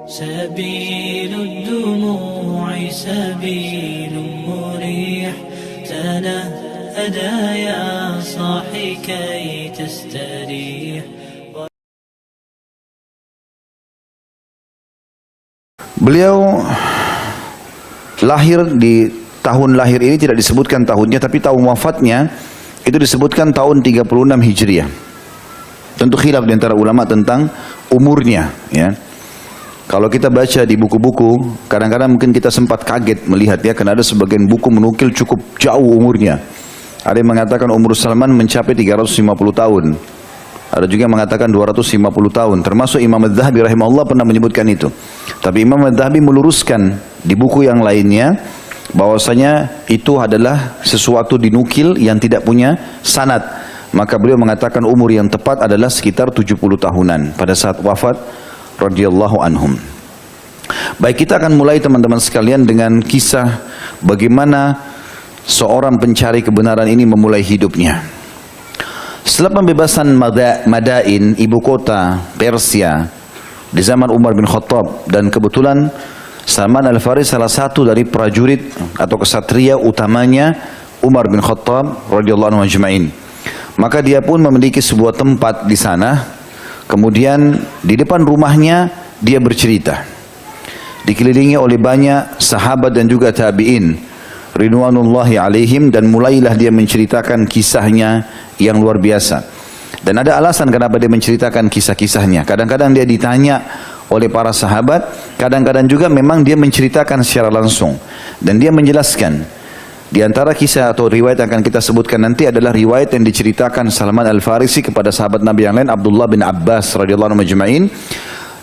سبيل الدموع سبيل مريح تنهدى يا صاحي كي تستريح. Beliau lahir di tahun lahir ini tidak disebutkan tahunnya, tapi tahun wafatnya itu disebutkan tahun 36 Hijriah. Tentu khilaf di antara ulama tentang umurnya, ya. Kalau kita baca di buku-buku, kadang-kadang mungkin kita sempat kaget melihat, ya, karena ada sebagian buku menukil cukup jauh umurnya. Ada yang mengatakan umur Salman mencapai 350 tahun. Ada juga yang mengatakan 250 tahun. Termasuk Imam Adz-Dzahabi rahimahullah pernah menyebutkan itu. Tapi Imam Adz-Dzahabi meluruskan di buku yang lainnya bahwasanya itu adalah sesuatu dinukil yang tidak punya sanad. Maka beliau mengatakan umur yang tepat adalah sekitar 70 tahunan pada saat wafat radhiyallahu anhum. Baik, kita akan mulai teman-teman sekalian dengan kisah bagaimana seorang pencari kebenaran ini memulai hidupnya. Setelah pembebasan Madain, ibu kota Persia di zaman Umar bin Khattab, dan kebetulan Salman Al-Farisi salah satu dari prajurit atau kesatria utamanya Umar bin Khattab radhiyallahu anhu ajma'in. Maka dia pun memiliki sebuah tempat di sana. Kemudian di depan rumahnya dia bercerita, dikelilingi oleh banyak sahabat dan juga tabi'in ridwanullahi alaihim, dan mulailah dia menceritakan kisahnya yang luar biasa. Dan ada alasan kenapa dia menceritakan kisah-kisahnya. Kadang-kadang dia ditanya oleh para sahabat, kadang-kadang juga memang dia menceritakan secara langsung, dan dia menjelaskan. Di antara kisah atau riwayat yang akan kita sebutkan nanti adalah riwayat yang diceritakan Salman Al-Farisi kepada sahabat Nabi yang lain, Abdullah bin Abbas radhiyallahu anhu majma'in.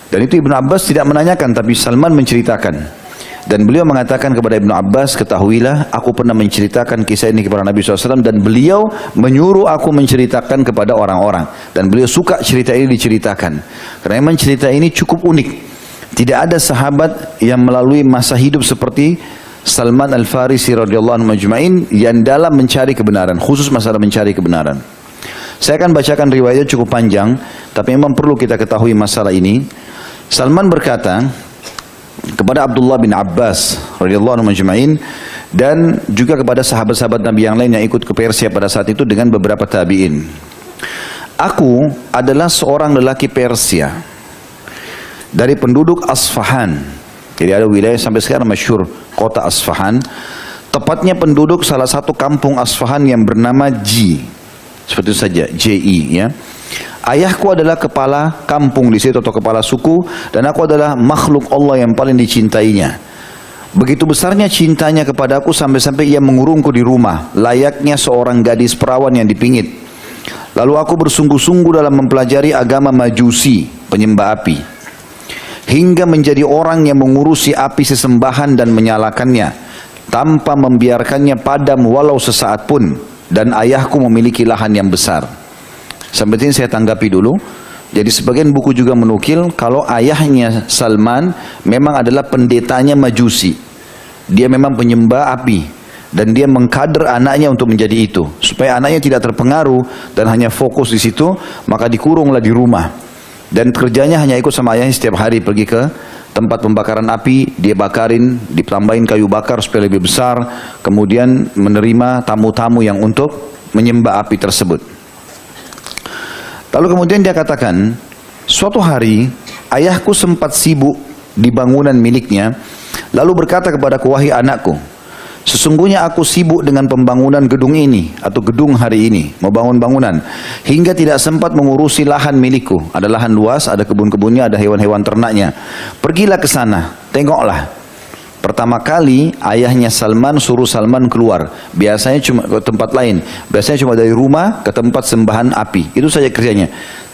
Dan itu Ibnu Abbas tidak menanyakan, tapi Salman menceritakan. Dan beliau mengatakan kepada Ibnu Abbas, ketahuilah aku pernah menceritakan kisah ini kepada Nabi SAW, dan beliau menyuruh aku menceritakan kepada orang-orang. Dan beliau suka cerita ini diceritakan, karena memang cerita ini cukup unik. Tidak ada sahabat yang melalui masa hidup seperti Salman Al-Farisi radhiyallahu anhu majma'in yang dalam mencari kebenaran, khusus masalah mencari kebenaran. Saya akan bacakan riwayatnya cukup panjang, tapi memang perlu kita ketahui masalah ini. Salman berkata kepada Abdullah bin Abbas radhiyallahu anhu majma'in, dan juga kepada sahabat-sahabat Nabi yang lain yang ikut ke Persia pada saat itu dengan beberapa tabi'in. Aku adalah seorang lelaki Persia dari penduduk Asfahan. Jadi ada wilayah sampai sekarang masyhur, kota Asfahan. Tepatnya penduduk salah satu kampung Asfahan yang bernama Ji. Seperti itu saja, Ji, ya. Ayahku adalah kepala kampung di situ atau kepala suku, dan aku adalah makhluk Allah yang paling dicintainya. Begitu besarnya cintanya kepadaku sampai-sampai ia mengurungku di rumah, layaknya seorang gadis perawan yang dipingit. Lalu aku bersungguh-sungguh dalam mempelajari agama Majusi, penyembah api, hingga menjadi orang yang mengurusi api sesembahan dan menyalakannya tanpa membiarkannya padam walau sesaat pun. Dan ayahku memiliki lahan yang besar. Sampai ini saya tanggapi dulu. Jadi sebagian buku juga menukil kalau ayahnya Salman memang adalah pendetanya Majusi. Dia memang penyembah api, dan dia mengkader anaknya untuk menjadi itu, supaya anaknya tidak terpengaruh dan hanya fokus di situ. Maka dikurunglah di rumah, dan kerjanya hanya ikut sama ayahnya setiap hari pergi ke tempat pembakaran api, dia bakarin, ditambahin kayu bakar supaya lebih besar, kemudian menerima tamu-tamu yang untuk menyembah api tersebut. Lalu kemudian dia katakan, suatu hari ayahku sempat sibuk di bangunan miliknya, lalu berkata kepadaku, wahai anakku, sesungguhnya aku sibuk dengan pembangunan gedung ini atau gedung hari ini, mau bangun bangunan, hingga tidak sempat mengurusi lahan milikku. Ada lahan luas, ada kebun-kebunnya, ada hewan-hewan ternaknya. Pergilah ke sana, tengoklah. Pertama kali ayahnya Salman suruh Salman keluar. Biasanya cuma ke tempat lain, biasanya cuma dari rumah ke tempat sembahan api. Itu saja kerjanya.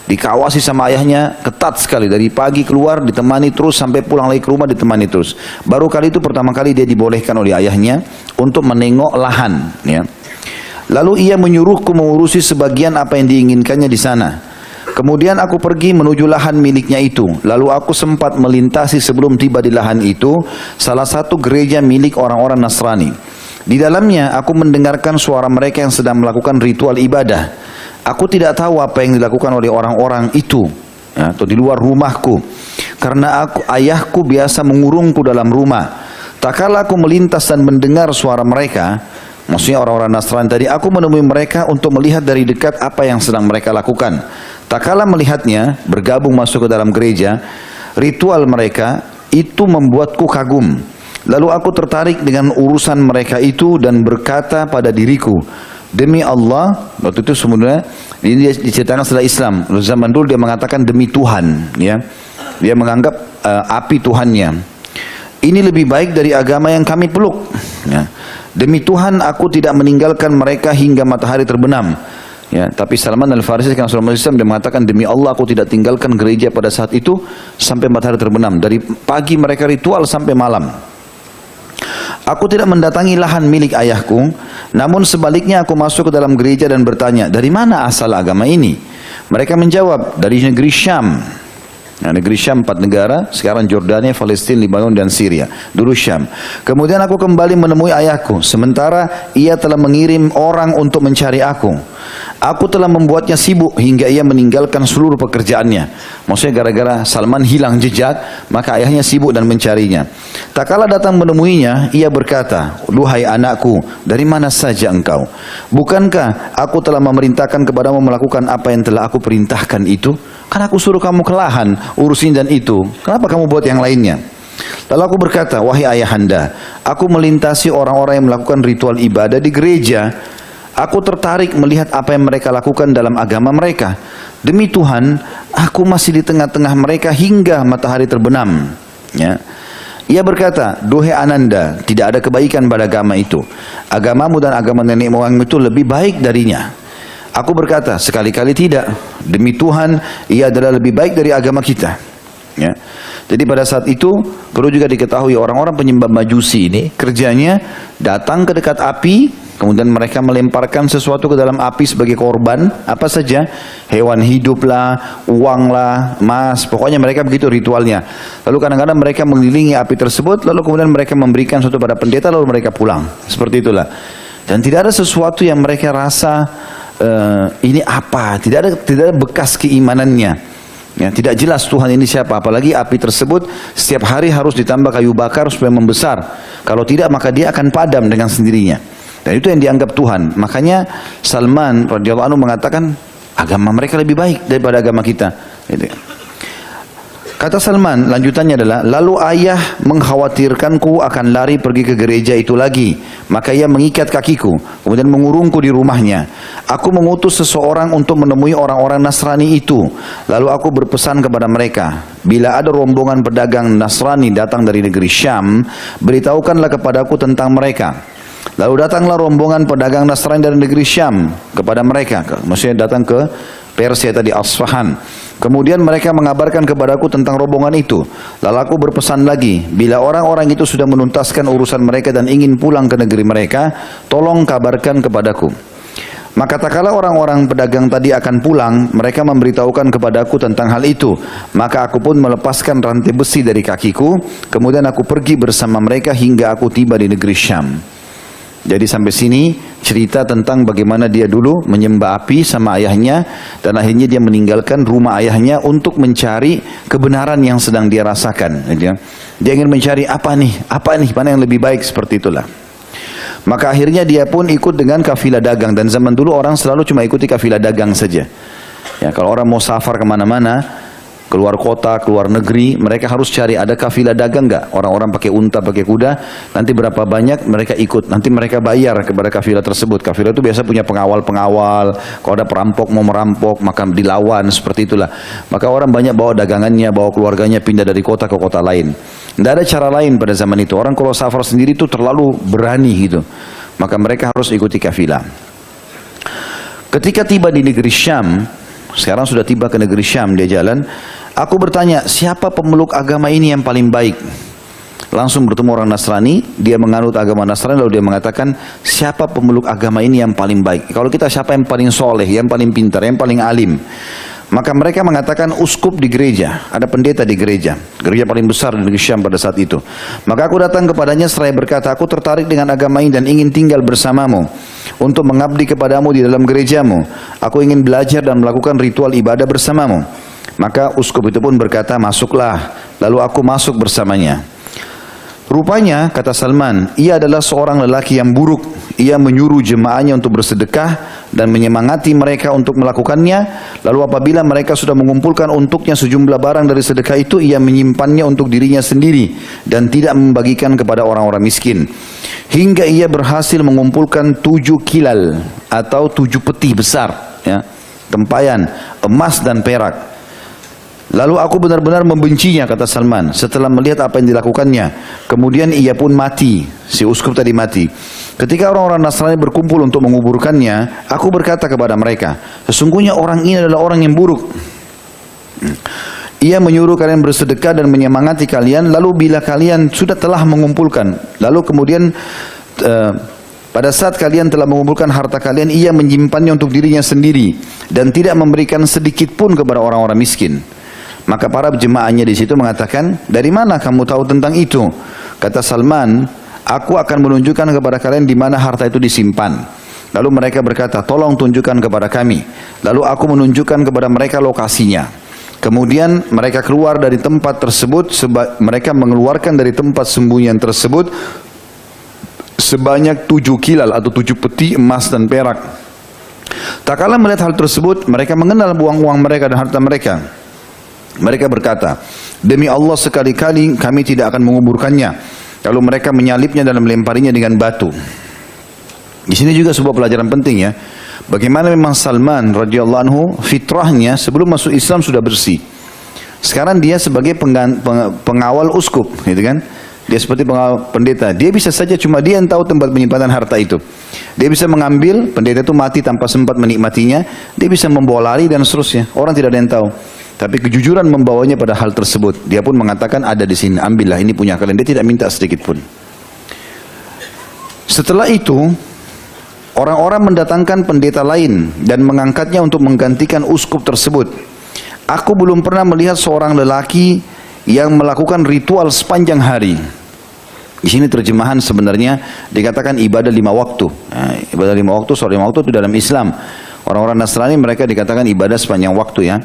Dikawasi sama ayahnya ketat sekali, dari pagi keluar ditemani terus sampai pulang lagi ke rumah ditemani terus. Baru kali itu pertama kali dia dibolehkan oleh ayahnya untuk menengok lahan, ya. Lalu ia menyuruhku mengurusi sebagian apa yang diinginkannya di sana. Kemudian aku pergi menuju lahan miliknya itu. Lalu aku sempat melintasi sebelum tiba di lahan itu salah satu gereja milik orang-orang Nasrani. Di dalamnya aku mendengarkan suara mereka yang sedang melakukan ritual ibadah. Aku tidak tahu apa yang dilakukan oleh orang-orang itu, ya, atau di luar rumahku. karena ayahku biasa mengurungku dalam rumah. Tak kala aku melintas dan mendengar suara mereka, maksudnya orang-orang Nasrani tadi, aku menemui mereka untuk melihat dari dekat apa yang sedang mereka lakukan. Tak kala melihatnya, bergabung masuk ke dalam gereja, ritual mereka itu membuatku kagum. Lalu aku tertarik dengan urusan mereka itu dan berkata pada diriku, demi Allah, waktu itu sebenarnya ini dia diceritakan setelah Islam. Zaman dulu dia mengatakan demi Tuhan, ya. Dia menganggap api Tuhannya. Ini lebih baik dari agama yang kami peluk. Ya. Demi Tuhan aku tidak meninggalkan mereka hingga matahari terbenam. Ya, tapi Salman Al-Farisi karena seorang Islam dia mengatakan demi Allah aku tidak tinggalkan gereja pada saat itu sampai matahari terbenam. Dari pagi mereka ritual sampai malam. Aku tidak mendatangi lahan milik ayahku, namun sebaliknya aku masuk ke dalam gereja dan bertanya, dari mana asal agama ini? Mereka menjawab, dari negeri Syam. Nah, negeri Syam 4 negara, sekarang Jordania, Palestina, Lebanon dan Syria. Dulu Syam. Kemudian aku kembali menemui ayahku, sementara ia telah mengirim orang untuk mencari aku. Aku telah membuatnya sibuk hingga ia meninggalkan seluruh pekerjaannya. Maksudnya gara-gara Salman hilang jejak, maka ayahnya sibuk dan mencarinya. Tak kala datang menemuinya, ia berkata, duhai anakku, dari mana saja engkau? Bukankah aku telah memerintahkan kepadamu melakukan apa yang telah aku perintahkan itu? Kan aku suruh kamu ke lahan, urusin dan itu. Kenapa kamu buat yang lainnya? Lalu aku berkata, wahai ayahanda, aku melintasi orang-orang yang melakukan ritual ibadah di gereja. Aku tertarik melihat apa yang mereka lakukan dalam agama mereka. Demi Tuhan, aku masih di tengah-tengah mereka hingga matahari terbenam. Ya. Ia berkata, duhai Ananda, tidak ada kebaikan pada agama itu. Agamamu dan agama nenek moyangmu itu lebih baik darinya. Aku berkata, sekali-kali tidak. Demi Tuhan, ia adalah lebih baik dari agama kita. Ya. Jadi pada saat itu perlu juga diketahui orang-orang penyembah Majusi ini kerjanya datang ke dekat api, kemudian mereka melemparkan sesuatu ke dalam api sebagai korban, apa saja, hewan hidup lah, uang lah, emas, pokoknya mereka begitu ritualnya. Lalu kadang-kadang mereka mengelilingi api tersebut, lalu kemudian mereka memberikan sesuatu pada pendeta, lalu mereka pulang. Seperti itulah. Dan tidak ada sesuatu yang mereka rasa ini apa, tidak ada bekas keimanannya. Ya, tidak jelas Tuhan ini siapa, apalagi api tersebut setiap hari harus ditambah kayu bakar supaya membesar. Kalau tidak maka dia akan padam dengan sendirinya. Dan itu yang dianggap Tuhan. Makanya Salman radhiyallahu anhu mengatakan agama mereka lebih baik daripada agama kita. Gitu. Kata Salman, lanjutannya adalah, lalu ayah mengkhawatirkanku akan lari pergi ke gereja itu lagi. Maka ia mengikat kakiku, kemudian mengurungku di rumahnya. Aku mengutus seseorang untuk menemui orang-orang Nasrani itu. Lalu aku berpesan kepada mereka, bila ada rombongan pedagang Nasrani datang dari negeri Syam, beritahukanlah kepadaku tentang mereka. Lalu datanglah rombongan pedagang Nasrani dari negeri Syam kepada mereka. Maksudnya datang ke Persia tadi, Asfahan. Kemudian mereka mengabarkan kepadaku tentang rombongan itu. Lalu aku berpesan lagi, bila orang-orang itu sudah menuntaskan urusan mereka dan ingin pulang ke negeri mereka, tolong kabarkan kepadaku. Maka tak kala orang-orang pedagang tadi akan pulang, mereka memberitahukan kepadaku tentang hal itu. Maka aku pun melepaskan rantai besi dari kakiku, kemudian aku pergi bersama mereka hingga aku tiba di negeri Syam. Jadi sampai sini cerita tentang bagaimana dia dulu menyembah api sama ayahnya dan akhirnya dia meninggalkan rumah ayahnya untuk mencari kebenaran yang sedang dia rasakan. Dia ingin mencari apa nih, mana yang lebih baik, seperti itulah. Maka akhirnya dia pun ikut dengan kafilah dagang, dan zaman dulu orang selalu cuma ikuti kafilah dagang saja. Ya, kalau orang mau safar kemana-mana, keluar kota, keluar negeri, mereka harus cari ada kafilah dagang enggak? Orang-orang pakai unta, pakai kuda, nanti berapa banyak mereka ikut, nanti mereka bayar kepada kafilah tersebut. Kafilah itu biasa punya pengawal-pengawal, kalau ada perampok mau merampok, maka dilawan, seperti itulah. Maka orang banyak bawa dagangannya, bawa keluarganya pindah dari kota ke kota lain. Tidak ada cara lain pada zaman itu. Orang kalau safar sendiri itu terlalu berani gitu. Maka mereka harus ikuti kafilah. Ketika tiba di negeri Syam, sekarang sudah tiba ke negeri Syam, dia jalan. Aku bertanya, siapa pemeluk agama ini yang paling baik? Langsung bertemu orang Nasrani, dia menganut agama Nasrani, lalu dia mengatakan, siapa pemeluk agama ini yang paling baik? Kalau kita siapa yang paling soleh, yang paling pintar, yang paling alim? Maka mereka mengatakan uskup di gereja, ada pendeta di gereja paling besar di negeri Syam pada saat itu. Maka aku datang kepadanya seraya berkata, aku tertarik dengan agama ini dan ingin tinggal bersamamu untuk mengabdi kepadamu di dalam gerejamu. Aku ingin belajar dan melakukan ritual ibadah bersamamu. Maka uskup itu pun berkata, masuklah. Lalu aku masuk bersamanya. Rupanya, kata Salman, ia adalah seorang lelaki yang buruk. Ia menyuruh jemaahnya untuk bersedekah dan menyemangati mereka untuk melakukannya. Lalu apabila mereka sudah mengumpulkan untuknya sejumlah barang dari sedekah itu, ia menyimpannya untuk dirinya sendiri dan tidak membagikan kepada orang-orang miskin. Hingga ia berhasil mengumpulkan 7 kilal atau 7 peti besar, ya, tempayan emas dan perak. Lalu aku benar-benar membencinya, kata Salman, setelah melihat apa yang dilakukannya. Kemudian ia pun mati, si uskup tadi mati. Ketika orang-orang Nasrani berkumpul untuk menguburkannya, aku berkata kepada mereka, sesungguhnya orang ini adalah orang yang buruk. Ia menyuruh kalian bersedekah dan menyemangati kalian, lalu bila kalian sudah telah mengumpulkan, lalu kemudian pada saat kalian telah mengumpulkan harta kalian, ia menyimpannya untuk dirinya sendiri dan tidak memberikan sedikit pun kepada orang-orang miskin. Maka para jemaahnya di situ mengatakan, dari mana kamu tahu tentang itu? Kata Salman, aku akan menunjukkan kepada kalian di mana harta itu disimpan. Lalu mereka berkata, tolong tunjukkan kepada kami. Lalu aku menunjukkan kepada mereka lokasinya. Kemudian mereka keluar dari tempat tersebut, mereka mengeluarkan dari tempat sembunyian tersebut sebanyak 7 kilal atau 7 peti emas dan perak. Tak kala melihat hal tersebut, mereka mengenal uang-uang mereka dan harta mereka. Mereka berkata, demi Allah sekali-kali kami tidak akan menguburkannya. Lalu mereka menyalipnya dan melemparinya dengan batu. Di sini juga sebuah pelajaran penting, ya. Bagaimana memang Salman radhiyallahu anhu fitrahnya sebelum masuk Islam sudah bersih. Sekarang dia sebagai pengawal uskup, gitu kan? Dia seperti pengawal pendeta. Dia bisa saja cuma dia yang tahu tempat penyimpanan harta itu. Dia bisa mengambil, pendeta itu mati tanpa sempat menikmatinya. Dia bisa membawa lari dan seterusnya. Orang tidak ada yang tahu. Tapi kejujuran membawanya pada hal tersebut. Dia pun mengatakan, ada di sini, ambillah, ini punya kalian. Dia tidak minta sedikit pun. Setelah itu, orang-orang mendatangkan pendeta lain dan mengangkatnya untuk menggantikan uskup tersebut. Aku belum pernah melihat seorang lelaki yang melakukan ritual sepanjang hari. Di sini terjemahan sebenarnya dikatakan ibadah 5 waktu. Nah, ibadah 5 waktu, soal 5 waktu itu dalam Islam. Orang-orang Nasrani mereka dikatakan ibadah sepanjang waktu, ya.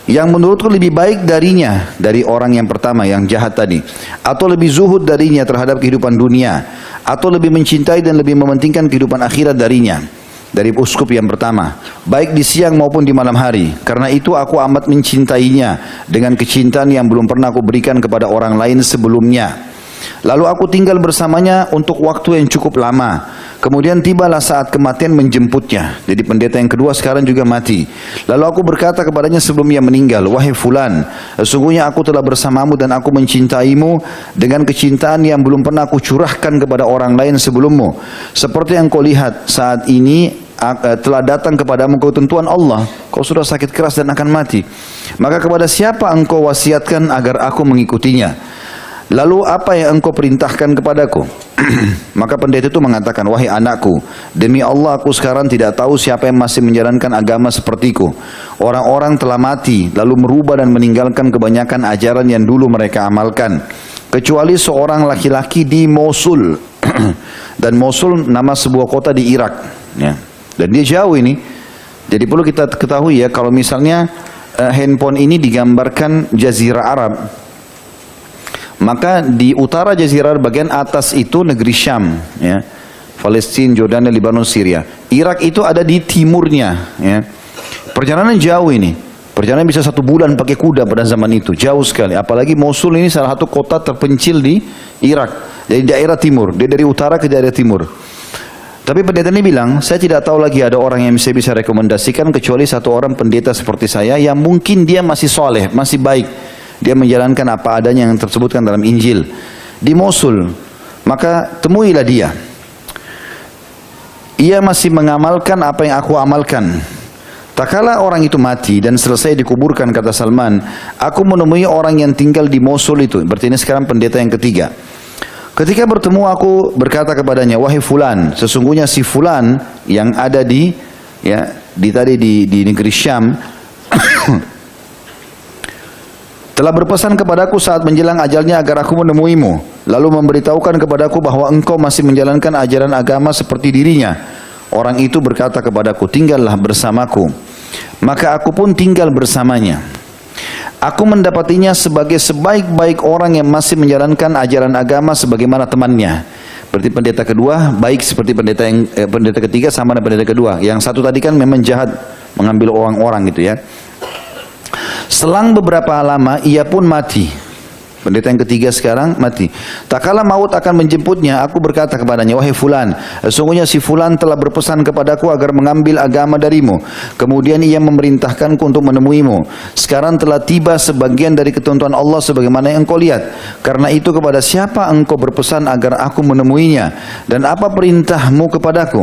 Yang menurutku lebih baik darinya, dari orang yang pertama yang jahat tadi, atau lebih zuhud darinya terhadap kehidupan dunia, atau lebih mencintai dan lebih mementingkan kehidupan akhirat darinya, dari uskup yang pertama, baik di siang maupun di malam hari. Karena itu aku amat mencintainya dengan kecintaan yang belum pernah aku berikan kepada orang lain sebelumnya. Lalu aku tinggal bersamanya untuk waktu yang cukup lama. Kemudian tibalah saat kematian menjemputnya. Jadi pendeta yang kedua sekarang juga mati. Lalu aku berkata kepadanya sebelum ia meninggal, wahai fulan, sesungguhnya aku telah bersamamu dan aku mencintaimu dengan kecintaan yang belum pernah aku curahkan kepada orang lain sebelummu. Seperti yang kau lihat saat ini telah datang kepadamu ketentuan Allah. Kau sudah sakit keras dan akan mati. Maka kepada siapa engkau wasiatkan agar aku mengikutinya? Lalu apa yang engkau perintahkan kepadaku? Maka pendeta itu mengatakan, wahai anakku, demi Allah aku sekarang tidak tahu siapa yang masih menjalankan agama sepertiku. Orang-orang telah mati lalu merubah dan meninggalkan kebanyakan ajaran yang dulu mereka amalkan, kecuali seorang laki-laki di Mosul. Dan Mosul nama sebuah kota di Irak, ya. Dan dia jauh ini. Jadi perlu kita ketahui, ya, kalau misalnya handphone ini digambarkan Jazirah Arab, maka di utara Jazirah bagian atas itu negeri Syam, ya, Palestina, Jordania, Lebanon, Syria. Irak itu ada di timurnya, ya. Perjalanan jauh ini. Perjalanan bisa 1 bulan pakai kuda pada zaman itu, jauh sekali. Apalagi Mosul ini salah satu kota terpencil di Irak, dari daerah timur. Dia dari utara ke daerah timur. Tapi pendeta ini bilang, saya tidak tahu lagi ada orang yang saya bisa rekomendasikan kecuali satu orang pendeta seperti saya yang mungkin dia masih soleh, masih baik. Dia menjalankan apa adanya yang tersebutkan dalam Injil di Mosul. Maka temuilah dia. Ia masih mengamalkan apa yang aku amalkan. Tak kala orang itu mati dan selesai dikuburkan, kata Salman, aku menemui orang yang tinggal di Mosul itu. Berarti ini sekarang pendeta yang ketiga. Ketika bertemu aku berkata kepadanya, wahai fulan, sesungguhnya si fulan yang ada di negeri Syam telah berpesan kepadaku saat menjelang ajalnya agar aku menemuimu, lalu memberitahukan kepadaku bahwa engkau masih menjalankan ajaran agama seperti dirinya. Orang itu berkata kepadaku, tinggallah bersamaku. Maka aku pun tinggal bersamanya. Aku mendapatinya sebagai sebaik-baik orang yang masih menjalankan ajaran agama sebagaimana temannya. Berarti pendeta kedua baik seperti pendeta ketiga sama dengan pendeta kedua. Yang satu tadi kan memang jahat mengambil orang-orang gitu ya. Selang beberapa lama ia pun mati. Pendeta yang ketiga sekarang mati. Tak kala maut akan menjemputnya, aku berkata kepadanya, wahai fulan, sesungguhnya si fulan telah berpesan kepadaku agar mengambil agama darimu. Kemudian ia memerintahkanku untuk menemuimu. Sekarang telah tiba sebagian dari ketentuan Allah sebagaimana yang engkau lihat. Karena itu kepada siapa engkau berpesan agar aku menemuinya? Dan apa perintahmu kepadaku?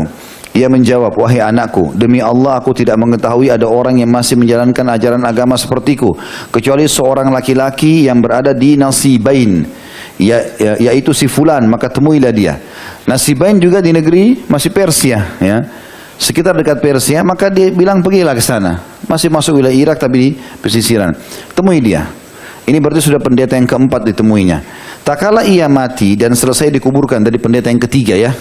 Ia menjawab, wahai anakku, demi Allah aku tidak mengetahui ada orang yang masih menjalankan ajaran agama sepertiku, kecuali seorang laki-laki yang berada di Nasibain, yaitu si fulan, maka temuilah dia. Nasibain juga di negeri masih Persia, ya, sekitar dekat Persia, maka dia bilang pergilah ke sana. Masih masuk wilayah Irak tapi di pesisiran. Temui dia. Ini berarti sudah pendeta yang keempat ditemuinya. Tak kala ia mati dan selesai dikuburkan dari pendeta yang ketiga, ya.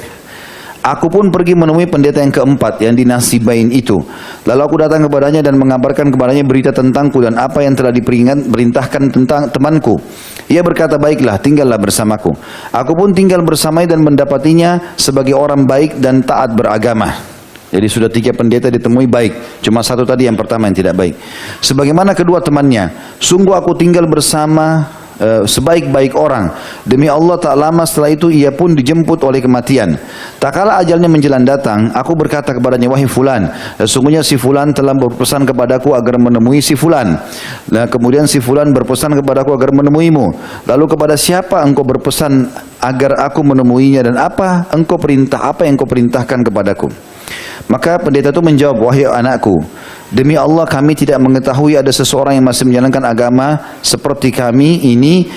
Aku pun pergi menemui pendeta yang keempat yang di Nasibain itu. Lalu aku datang kepadanya dan mengabarkan kepadanya berita tentangku dan apa yang telah diperintahkan tentang temanku. Ia berkata, baiklah, tinggallah bersamaku. Aku pun tinggal bersamanya dan mendapatinya sebagai orang baik dan taat beragama. Jadi sudah 3 pendeta ditemui baik. Cuma satu tadi yang pertama yang tidak baik. Sebagaimana kedua temannya, sungguh aku tinggal bersama sebaik-baik orang. Demi Allah tak lama setelah itu ia pun dijemput oleh kematian. Tak kala ajalnya menjelang datang, aku berkata kepadanya, wahai fulan, sesungguhnya si fulan telah berpesan kepadaku agar menemui si fulan. Nah, kemudian si fulan berpesan kepadaku agar menemuimu. Lalu kepada siapa engkau berpesan agar aku menemuinya dan apa yang engkau perintahkan kepadaku? Maka pendeta itu menjawab, wahai anakku, demi Allah kami tidak mengetahui ada seseorang yang masih menjalankan agama seperti kami ini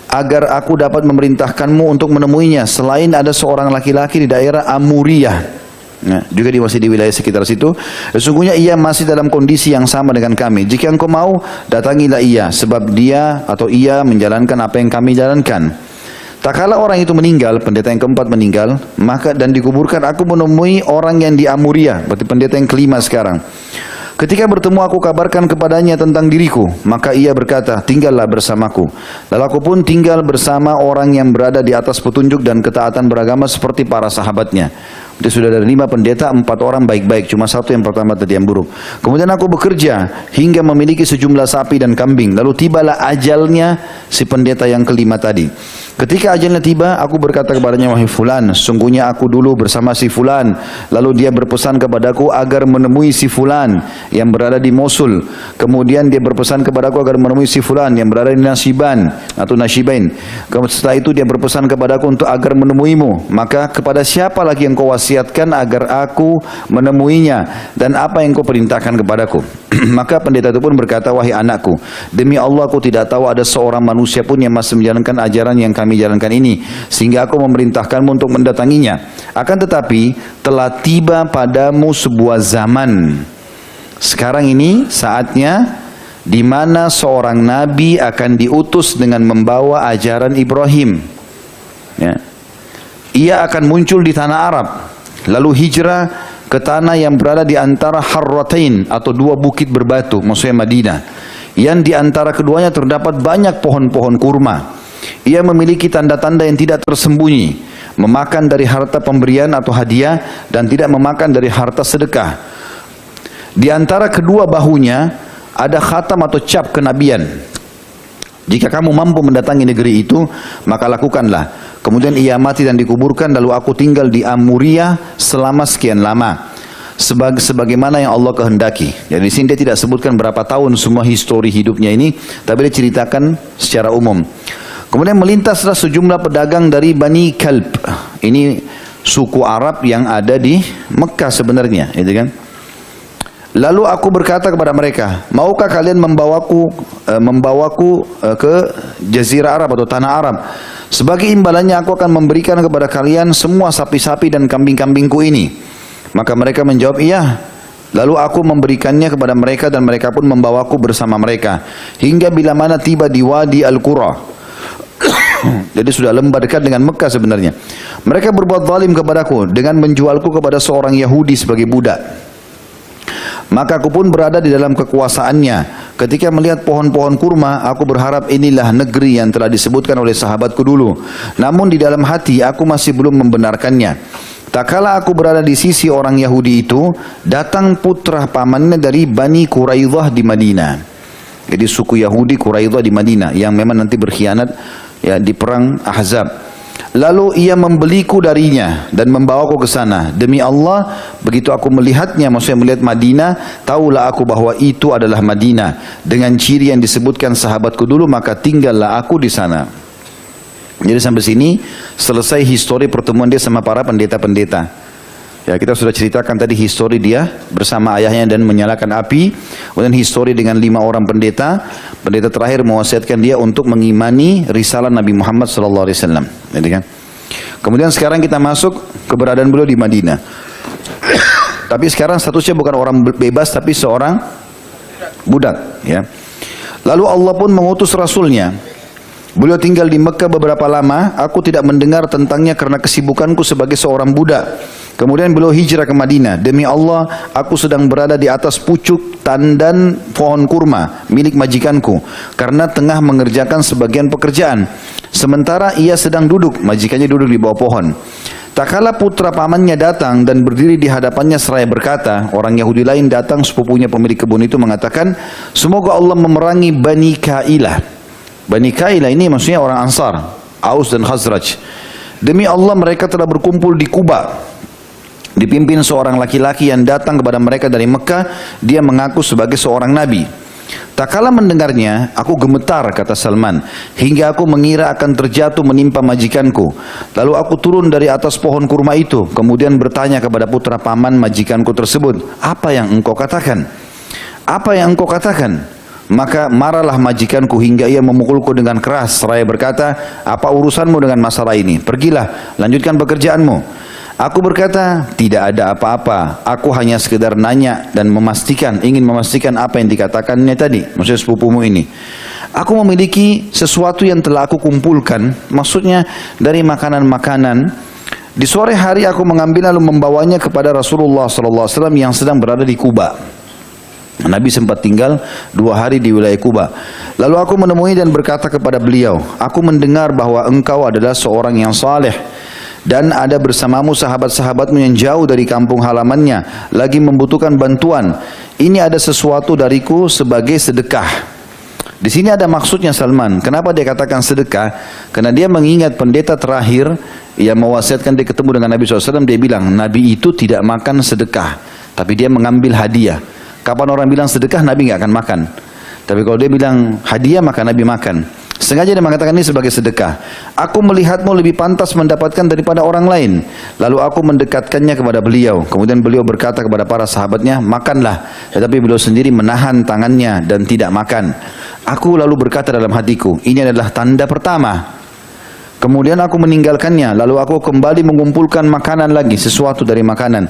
agar aku dapat memerintahkanmu untuk menemuinya selain ada seorang laki-laki di daerah Amuriyah. Nah, juga masih di wilayah sekitar situ. Sesungguhnya ia masih dalam kondisi yang sama dengan kami. Jika engkau mau, datangilah ia, sebab dia atau ia menjalankan apa yang kami jalankan. Tak kala orang itu meninggal, pendeta yang keempat meninggal, maka dan dikuburkan, aku menemui orang yang di Amuriyah, berarti pendeta yang kelima sekarang. Ketika bertemu aku kabarkan kepadanya tentang diriku, maka ia berkata, tinggallah bersamaku. Lalu aku pun tinggal bersama orang yang berada di atas petunjuk dan ketaatan beragama seperti para sahabatnya. Jadi sudah ada 5 pendeta, 4 orang baik-baik, cuma satu yang pertama tadi yang buruk. Kemudian aku bekerja hingga memiliki sejumlah sapi dan kambing. Lalu tibalah ajalnya si pendeta yang kelima tadi. Ketika ajalnya tiba, aku berkata kepadanya, wahai fulan, sungguhnya aku dulu bersama si fulan. Lalu dia berpesan kepadaku agar menemui si fulan yang berada di Mosul. Kemudian dia berpesan kepadaku agar menemui si fulan yang berada di Nasiban atau Nasibain. Setelah itu dia berpesan kepadaku untuk agar menemuimu. Maka kepada siapa lagi yang kau wasiatkan agar aku menemuinya dan apa yang kau perintahkan kepadaku? Maka pendeta itu pun berkata, wahai anakku, demi Allah aku tidak tahu ada seorang manusia pun yang masih menjalankan ajaran yang kami jalankan ini, sehingga aku memerintahkanmu untuk mendatanginya. Akan tetapi telah tiba padamu sebuah zaman. Sekarang ini saatnya di mana seorang nabi akan diutus dengan membawa ajaran Ibrahim. Ya. Ia akan muncul di tanah Arab, lalu hijrah ke tanah yang berada di antara Harratain atau 2 bukit berbatu, maksudnya Madinah, yang di antara keduanya terdapat banyak pohon-pohon kurma. Ia memiliki tanda-tanda yang tidak tersembunyi, memakan dari harta pemberian atau hadiah dan tidak memakan dari harta sedekah. Di antara kedua bahunya ada khatam atau cap kenabian. Jika kamu mampu mendatangi negeri itu, maka lakukanlah. Kemudian ia mati dan dikuburkan, lalu aku tinggal di Amuriyah selama sekian lama, sebagaimana yang Allah kehendaki. Jadi di sini dia tidak sebutkan berapa tahun semua histori hidupnya ini, tapi dia ceritakan secara umum. Kemudian melintaslah sejumlah pedagang dari Bani Kalb. Ini suku Arab yang ada di Mekah sebenarnya, gitu kan? Lalu aku berkata kepada mereka, maukah kalian membawaku ke Jazirah Arab atau tanah Arab? Sebagai imbalannya aku akan memberikan kepada kalian semua sapi-sapi dan kambing-kambingku ini. Maka mereka menjawab, iya. Lalu aku memberikannya kepada mereka dan mereka pun membawaku bersama mereka. Hingga bila mana tiba di Wadi Al-Qura. Jadi sudah lembah dekat dengan Mekah sebenarnya. Mereka berbuat zalim kepadaku dengan menjualku kepada seorang Yahudi sebagai budak. Maka aku pun berada di dalam kekuasaannya. Ketika melihat pohon-pohon kurma, aku berharap inilah negeri yang telah disebutkan oleh sahabatku dulu. Namun di dalam hati aku masih belum membenarkannya. Tak kala aku berada di sisi orang Yahudi itu, datang putra pamannya dari Bani Quraidah di Madinah. Jadi suku Yahudi Quraidah di Madinah yang memang nanti berkhianat ya di perang Ahzab. Lalu ia membeliku darinya dan membawaku ke sana. Demi Allah, begitu aku melihatnya, maksudnya melihat Madinah, tahulah aku bahwa itu adalah Madinah. Dengan ciri yang disebutkan sahabatku dulu, maka tinggallah aku di sana. Jadi sampai sini selesai histori pertemuan dia sama para pendeta-pendeta. Ya, kita sudah ceritakan tadi histori dia bersama ayahnya dan menyalakan api. Kemudian histori dengan 5 orang pendeta. Pendeta terakhir mewasiatkan dia untuk mengimani risalah Nabi Muhammad SAW. Jadi kan. Kemudian sekarang kita masuk keberadaan beliau di Madinah. Tapi sekarang statusnya bukan orang bebas tapi seorang budak. Ya. Lalu Allah pun mengutus Rasulnya. Beliau tinggal di Mekah beberapa lama. Aku tidak mendengar tentangnya karena kesibukanku sebagai seorang budak. Kemudian beliau hijrah ke Madinah. Demi Allah, aku sedang berada di atas pucuk tandan pohon kurma milik majikanku, karena tengah mengerjakan sebagian pekerjaan. Sementara ia sedang duduk, majikannya duduk di bawah pohon. Tak kala putra pamannya datang dan berdiri di hadapannya seraya berkata, orang Yahudi lain datang, sepupunya pemilik kebun itu mengatakan, semoga Allah memerangi Bani Kailah. Bani Kailah ini maksudnya orang Ansar, Aus dan Khazraj. Demi Allah mereka telah berkumpul di Kuba. Dipimpin seorang laki-laki yang datang kepada mereka dari Mekah. Dia mengaku sebagai seorang nabi. Tak kala mendengarnya, aku gemetar, kata Salman, hingga aku mengira akan terjatuh menimpa majikanku. Lalu aku turun dari atas pohon kurma itu, kemudian bertanya kepada putra paman majikanku tersebut, apa yang engkau katakan? Apa yang engkau katakan? Maka marahlah majikanku hingga ia memukulku dengan keras, seraya berkata, apa urusanmu dengan masalah ini? Pergilah, lanjutkan pekerjaanmu. Aku berkata, tidak ada apa-apa. Aku hanya sekedar nanya dan ingin memastikan apa yang dikatakannya tadi. Maksudnya sepupumu ini. Aku memiliki sesuatu yang telah aku kumpulkan. Maksudnya dari makanan-makanan. Di sore hari aku mengambil lalu membawanya kepada Rasulullah SAW yang sedang berada di Kuba. Nabi sempat tinggal 2 hari di wilayah Kuba. Lalu aku menemui dan berkata kepada beliau, aku mendengar bahwa engkau adalah seorang yang saleh. Dan ada bersamamu sahabat-sahabatmu yang jauh dari kampung halamannya, lagi membutuhkan bantuan. Ini ada sesuatu dariku sebagai sedekah. Di sini ada maksudnya Salman. Kenapa dia katakan sedekah? Karena dia mengingat pendeta terakhir yang mewasiatkan dia ketemu dengan Nabi SAW. Dia bilang, Nabi itu tidak makan sedekah, tapi dia mengambil hadiah. Kapan orang bilang sedekah, Nabi nggak akan makan. Tapi kalau dia bilang hadiah, maka Nabi makan. Sengaja dia mengatakan ini sebagai sedekah. Aku melihatmu lebih pantas mendapatkan daripada orang lain. Lalu aku mendekatkannya kepada beliau. Kemudian beliau berkata kepada para sahabatnya, makanlah. Tetapi beliau sendiri menahan tangannya dan tidak makan. Aku lalu berkata dalam hatiku, ini adalah tanda pertama. Kemudian aku meninggalkannya. Lalu aku kembali mengumpulkan makanan lagi, sesuatu dari makanan.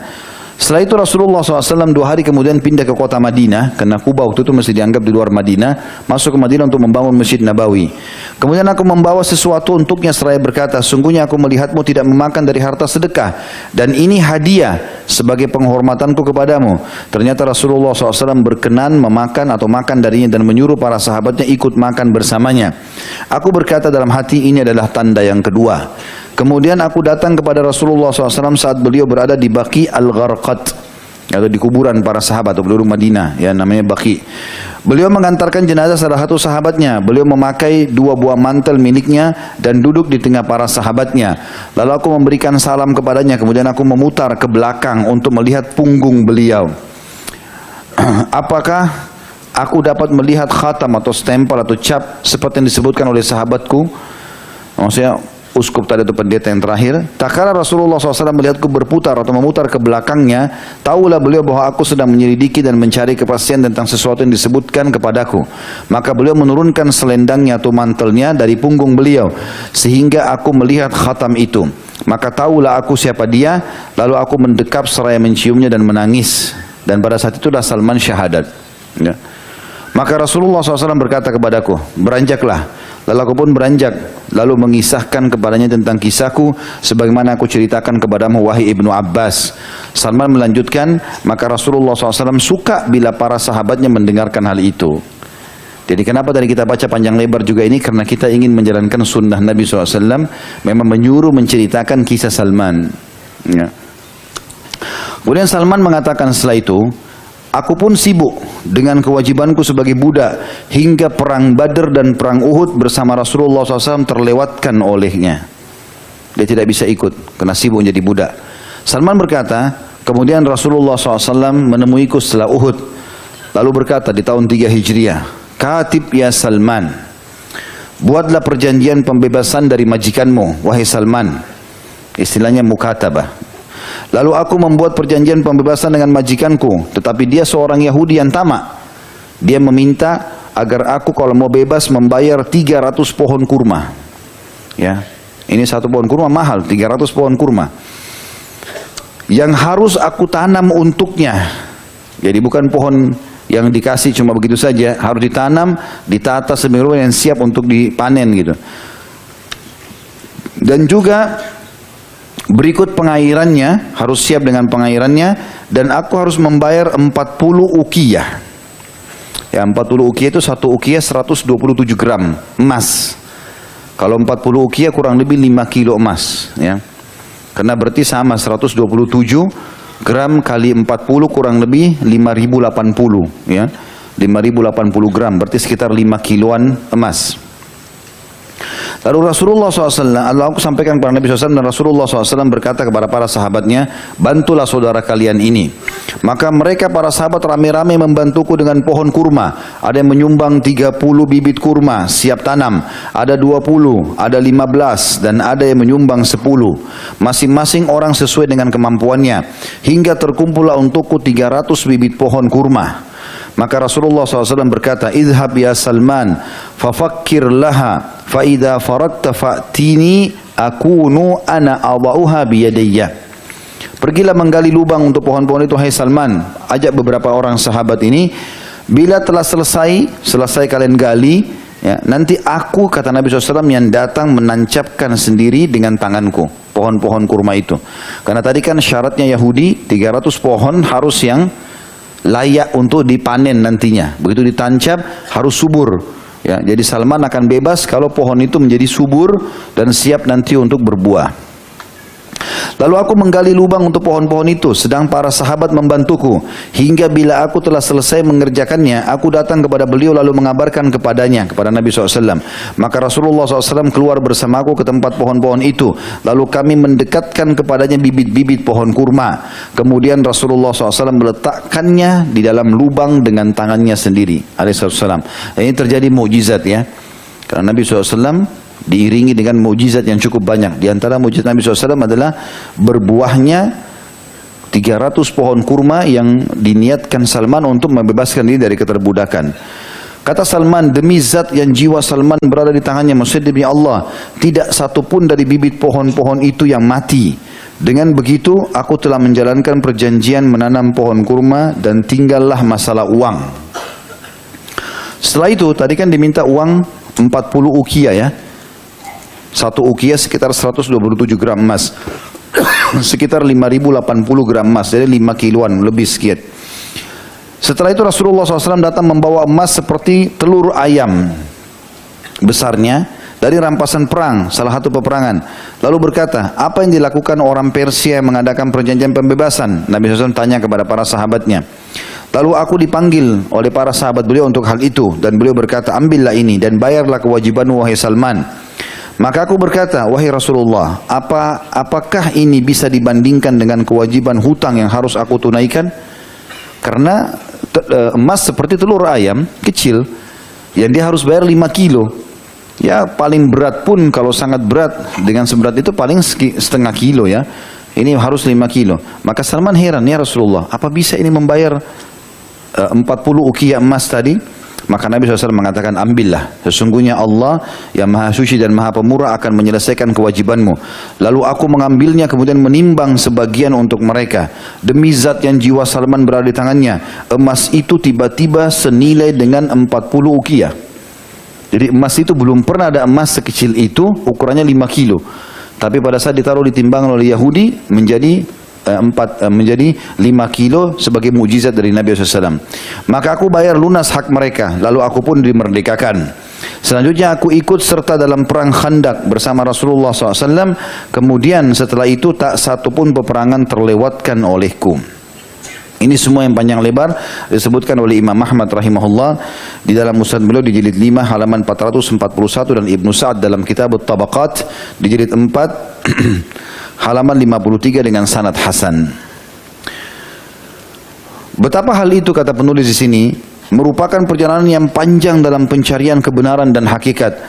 Setelah itu Rasulullah SAW 2 hari kemudian pindah ke kota Madinah, karena Kuba waktu itu masih dianggap di luar Madinah, masuk ke Madinah untuk membangun Masjid Nabawi. Kemudian aku membawa sesuatu untuknya seraya berkata, sungguhnya aku melihatmu tidak memakan dari harta sedekah, dan ini hadiah sebagai penghormatanku kepadamu. Ternyata Rasulullah SAW berkenan memakan atau makan darinya dan menyuruh para sahabatnya ikut makan bersamanya. Aku berkata dalam hati, ini adalah tanda yang kedua. Kemudian aku datang kepada Rasulullah SAW saat beliau berada di Baqi Al-Gharqad, atau di kuburan para sahabat atau penduduk Madinah, ya namanya Baqi. Beliau mengantarkan jenazah salah satu sahabatnya. Beliau memakai 2 buah mantel miliknya dan duduk di tengah para sahabatnya. Lalu aku memberikan salam kepadanya. Kemudian aku memutar ke belakang untuk melihat punggung beliau. Apakah aku dapat melihat khatam atau stempel atau cap seperti yang disebutkan oleh sahabatku? Maksudnya uskup tadi itu pendeta yang terakhir. Tak kala Rasulullah SAW melihatku berputar atau memutar ke belakangnya, tahulah beliau bahwa aku sedang menyelidiki dan mencari kepastian tentang sesuatu yang disebutkan kepadaku. Maka beliau menurunkan selendangnya atau mantelnya dari punggung beliau, sehingga aku melihat khatam itu. Maka tahulah aku siapa dia. Lalu aku mendekap seraya menciumnya dan menangis. Dan pada saat itulah Salman syahadat. Ya. Maka Rasulullah SAW berkata kepadaku, beranjaklah, Lalu aku pun beranjak, lalu mengisahkan kepadanya tentang kisahku, sebagaimana aku ceritakan kepadamu, wahai Ibnu Abbas. Salman melanjutkan, maka Rasulullah SAW suka bila para sahabatnya mendengarkan hal itu. Jadi kenapa tadi kita baca panjang lebar juga ini? Karena kita ingin menjalankan sunnah Nabi SAW, memang menyuruh menceritakan kisah Salman. Ya. Kemudian Salman mengatakan setelah itu, aku pun sibuk dengan kewajibanku sebagai budak hingga perang Badr dan perang Uhud bersama Rasulullah SAW terlewatkan olehnya. Dia tidak bisa ikut karena sibuk menjadi budak. Salman berkata, kemudian Rasulullah SAW menemuiku setelah Uhud, lalu berkata di tahun 3 Hijriah, Katib ya Salman, buatlah perjanjian pembebasan dari majikanmu, wahai Salman. Istilahnya mukatabah. Lalu aku membuat perjanjian pembebasan dengan majikanku, tetapi dia seorang Yahudi yang tamak. Dia meminta agar aku kalau mau bebas membayar 300 pohon kurma. Ya, ini satu pohon kurma mahal, 300 pohon kurma. Yang harus aku tanam untuknya. Jadi bukan pohon yang dikasih cuma begitu saja, harus ditanam, ditata sedemikian yang siap untuk dipanen gitu. Dan juga berikut pengairannya, harus siap dengan pengairannya, dan aku harus membayar 40 ukiyah. Ya, 40 ukiyah itu satu ukiyah 127 gram emas. Kalau 40 ukiyah kurang lebih 5 kilo emas, ya. Karena berarti sama 127 gram kali 40 kurang lebih 5080, ya. 5080 gram berarti sekitar 5 kiloan emas. Lalu Rasulullah SAW, Allah aku sampaikan kepada Nabi SAW, dan Rasulullah SAW berkata kepada para sahabatnya, bantulah saudara kalian ini. Maka mereka para sahabat rame-rame membantuku dengan pohon kurma. Ada yang menyumbang 30 bibit kurma siap tanam, ada 20, ada 15, dan ada yang menyumbang 10. Masing-masing orang sesuai dengan kemampuannya, hingga terkumpullah untukku 300 bibit pohon kurma. Maka Rasulullah SAW berkata, idhab ya Salman, fafakkir laha, fa idza faradta fa'tini akunu ana adauha biyadayya. Pergilah menggali lubang untuk pohon-pohon itu, hai Salman. Ajak beberapa orang sahabat ini, bila telah selesai kalian gali, ya, nanti aku, kata Nabi SAW, yang datang menancapkan sendiri dengan tanganku pohon-pohon kurma itu. Karena tadi kan syaratnya Yahudi 300 pohon harus yang layak untuk dipanen nantinya. Begitu ditancap harus subur. Ya, jadi Salman akan bebas kalau pohon itu menjadi subur dan siap nanti untuk berbuah. Lalu aku menggali lubang untuk pohon-pohon itu, sedang para sahabat membantuku. Hingga bila aku telah selesai mengerjakannya, aku datang kepada beliau lalu mengabarkan kepadanya, kepada Nabi SAW. Maka Rasulullah SAW keluar bersamaku ke tempat pohon-pohon itu. Lalu kami mendekatkan kepadanya bibit-bibit pohon kurma. Kemudian Rasulullah SAW meletakkannya di dalam lubang dengan tangannya sendiri. Alaihissalam. Ini terjadi mukjizat, ya. Karena Nabi SAW diiringi dengan mukjizat yang cukup banyak. Di antara mukjizat Nabi SAW adalah berbuahnya 300 pohon kurma yang diniatkan Salman untuk membebaskan diri dari keterbudakan. Kata Salman, demi zat yang jiwa Salman berada di tangannya, maksudnya demi Allah, tidak satu pun dari bibit pohon-pohon itu yang mati. Dengan begitu, aku telah menjalankan perjanjian menanam pohon kurma dan tinggallah masalah uang. Setelah itu, tadi kan diminta uang 40 ukiyah, ya. Satu ukiyah sekitar 127 gram emas. Sekitar 5080 gram emas. Jadi 5 kiloan lebih sedikit. Setelah itu Rasulullah SAW datang membawa emas seperti telur ayam besarnya dari rampasan perang, salah satu peperangan. Lalu berkata, apa yang dilakukan orang Persia yang mengadakan perjanjian pembebasan? Nabi SAW tanya kepada para sahabatnya. Lalu aku dipanggil oleh para sahabat beliau untuk hal itu. Dan beliau berkata, ambillah ini dan bayarlah kewajibanmu, wahai Salman. Maka aku berkata, wahai Rasulullah, apakah ini bisa dibandingkan dengan kewajiban hutang yang harus aku tunaikan? Karena emas seperti telur ayam kecil yang dia harus bayar 5 kilo. Ya, paling berat pun kalau sangat berat dengan seberat itu paling setengah kilo, ya. Ini harus 5 kilo. Maka Salman heran, ya Rasulullah, apa bisa ini membayar 40 ukiyah emas tadi? Maka Nabi SAW mengatakan, ambillah, sesungguhnya Allah yang maha suci dan maha pemurah akan menyelesaikan kewajibanmu. Lalu aku mengambilnya kemudian menimbang sebagian untuk mereka. Demi zat yang jiwa Salman berada di tangannya, emas itu tiba-tiba senilai dengan 40 ukiyah. Jadi emas itu belum pernah ada emas sekecil itu, ukurannya 5 kilo. Tapi pada saat ditaruh di timbangan oleh Yahudi menjadi 5 kilo sebagai mukjizat dari Nabi SAW. Maka aku bayar lunas hak mereka, lalu aku pun dimerdekakan. Selanjutnya aku ikut serta dalam perang Khandak bersama Rasulullah SAW. Kemudian setelah itu tak satu pun peperangan terlewatkan olehku. Ini semua yang panjang lebar disebutkan oleh Imam Ahmad rahimahullah di dalam Musnad beliau di jilid 5 halaman 441 dan Ibnu Sa'ad dalam kitab At-Tabaqat di jilid 4 halaman 53 dengan sanad hasan. Betapa hal itu, kata penulis di sini, merupakan perjalanan yang panjang dalam pencarian kebenaran dan hakikat.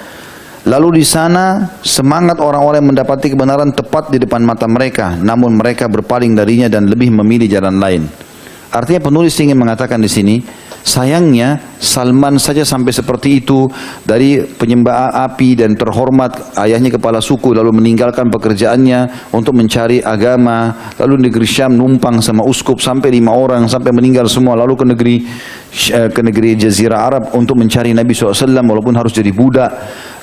Lalu di sana semangat orang-orang yang mendapati kebenaran tepat di depan mata mereka, namun mereka berpaling darinya dan lebih memilih jalan lain. Artinya penulis ingin mengatakan di sini, sayangnya Salman saja sampai seperti itu, dari penyembah api dan terhormat ayahnya kepala suku, lalu meninggalkan pekerjaannya untuk mencari agama, lalu negeri Syam numpang sama uskup sampai 5 orang sampai meninggal semua, lalu ke negeri Jazirah Arab untuk mencari Nabi SAW walaupun harus jadi budak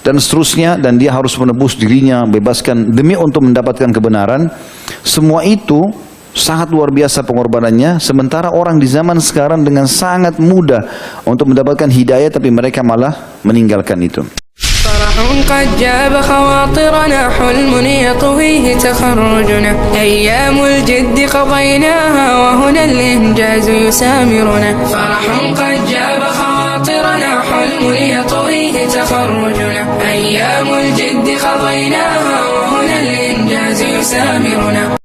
dan seterusnya, dan dia harus menebus dirinya, bebaskan demi untuk mendapatkan kebenaran. Semua itu sangat luar biasa pengorbanannya, sementara orang di zaman sekarang dengan sangat mudah untuk mendapatkan hidayah, tapi mereka malah meninggalkan itu. فرح قد جاب خواطرنا حلم يطويه تخرجنا أيام الجد قضيناها وهنا الإنجاز يسامرنا فرح قد جاب خواطرنا حلم يطويه تخرجنا أيام الجد قضيناها وهنا الإنجاز يسامرنا